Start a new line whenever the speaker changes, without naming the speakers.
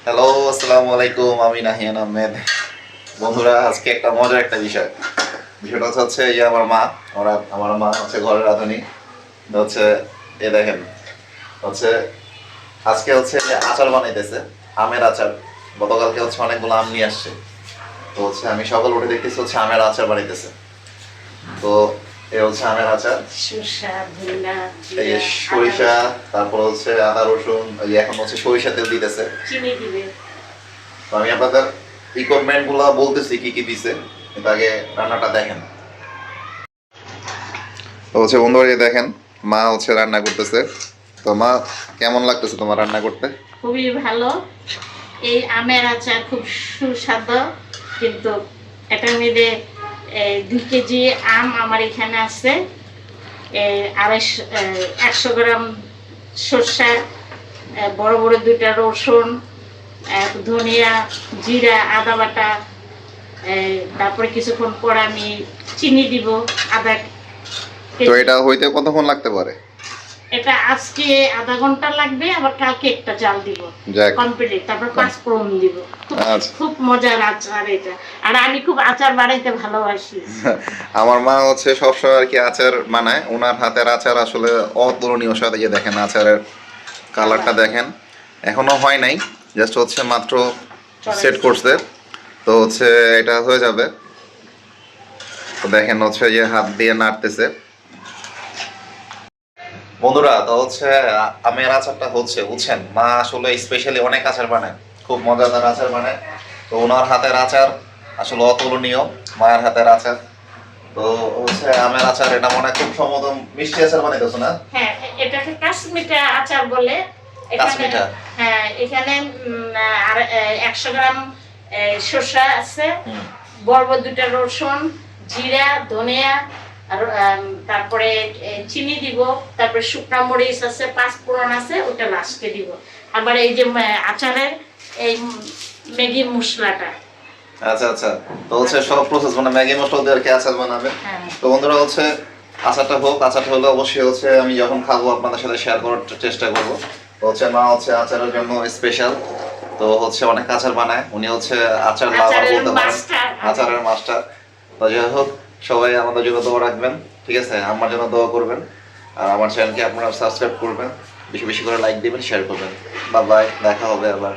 Hello, আসসালামু আলাইকুম। আমি নাহিয়ান আহমেদ। বন্ধুরা, আজকে একটা মজার একটা বিষয়টা হচ্ছে এই যে আমার মা হচ্ছে ঘরের রাঁধুনি। হচ্ছে দেখেন, হচ্ছে আজকে হচ্ছে আচার বানাইতেছে, আমের আচার। গতকালকে হচ্ছে অনেকগুলো আম নিয়ে আসছে। তো হচ্ছে আমি সকাল উঠে দেখতেছি হচ্ছে আমের আচার বানাইতেছে। তো এ হচ্ছে আমের আচার, এই যে সরিষা, তারপর হচ্ছে আদা রসুন, এই যে এখন হচ্ছে সরিষা তেল দিতেছে, চিনি দিবে। তো আমি আপনাদের রিকোয়ারমেন্ট গুলা বলতেছি কি কি দিছে, কিন্তু আগে রান্নাটা দেখেন। তো হচ্ছে বন্ধুরা, এই দেখেন মা হচ্ছে রান্না করতেছে। তো মা, কেমন লাগতেছে তোমার রান্না করতে?
খুবই ভালো। এই আমের আচার খুব সুস্বাদু, কিন্তু এটার মধ্যে 2 কেজি আম আমার এখানে আছে, 100 গ্রাম সর্ষে, বড় বড় 2টা রসুন, ধনিয়া, জিরা, আদা বাটা, তারপরে কিছুক্ষণ পর আমি চিনি দিব আধা
তো
কেজি।
এটা হইতে কতক্ষণ লাগতে পারে?
এটা আজকে আধা ঘন্টা লাগবে, আবার কালকে একটা জাল দিব কমপ্লিট, তারপর 5 ফোড়ন দিব। খুব মজার আচার এটা, আর আমি খুব আচার বানাইতে ভালোবাসি।
আমার মা হচ্ছে সবসময় আর কি আচার বানায়, ওনার হাতের আচার আসলে অতুলনীয় স্বাদ। এই যে দেখেন আচারের কালারটা দেখেন, এখনো হয় নাই, জাস্ট হচ্ছে মাত্র সেট করছে। তো হচ্ছে এটা হয়ে যাবে। তো দেখেন হচ্ছে যে হাত দিয়ে নাড়তেছে। বন্ধুরা, তো হচ্ছে আমের আচারটা হচ্ছে, বুঝছেন, মা আসলে স্পেশালি অনেক আচার বানায়, খুব মজাদার আচার বানায়। তো ওনার হাতের আচার আসলে অতুলনীয়, মায়ের হাতের আচার। তো হচ্ছে আমের আচার, এটা মনে হয় খুব সম্ভবত মিষ্টি আচার বানাইতেছো না?
হ্যাঁ, এটাকে কাশ্মীটা আচার বলে। এখানে হ্যাঁ, এখানে আর 100 গ্রাম শসা আছে, বড় 2টা রসুন, জিরা, ধনিয়া, আর তারপরে চিনি দিব, তারপরে শুকনা মরিচ আছে, 5 ফোড়ন আছে, ওটা লাস্টে দিব। আবার এই যে আচারের এই ম্যাগি মশলাটা।
আচ্ছা আচ্ছা, তো হচ্ছে সব প্রসেস মানে ম্যাগি মশলা দিয়ে আর কি আচার বানাবে। তো বন্ধুরা হচ্ছে আচারটা হোক, আচারটা হলে অবশ্যই হচ্ছে আমি যখন খাবো আপনাদের সাথে শেয়ার করার চেষ্টা করবো। তো হচ্ছে মা হচ্ছে আচারের জন্য স্পেশাল, তো হচ্ছে অনেক আচার বানায়, উনি হচ্ছে আচার লাভার বলতে পারেন, আচারের মাস্টার। তো যাই হোক, সবাই আমাদের জন্য দোয়া রাখবেন, ঠিক আছে? আমার জন্য দোয়া করবেন, আর আমার চ্যানেলকে আপনারা সাবস্ক্রাইব করবেন, বেশি বেশি করে লাইক দিবেন, শেয়ার করবেন। বাই বাই, দেখা হবে আবার।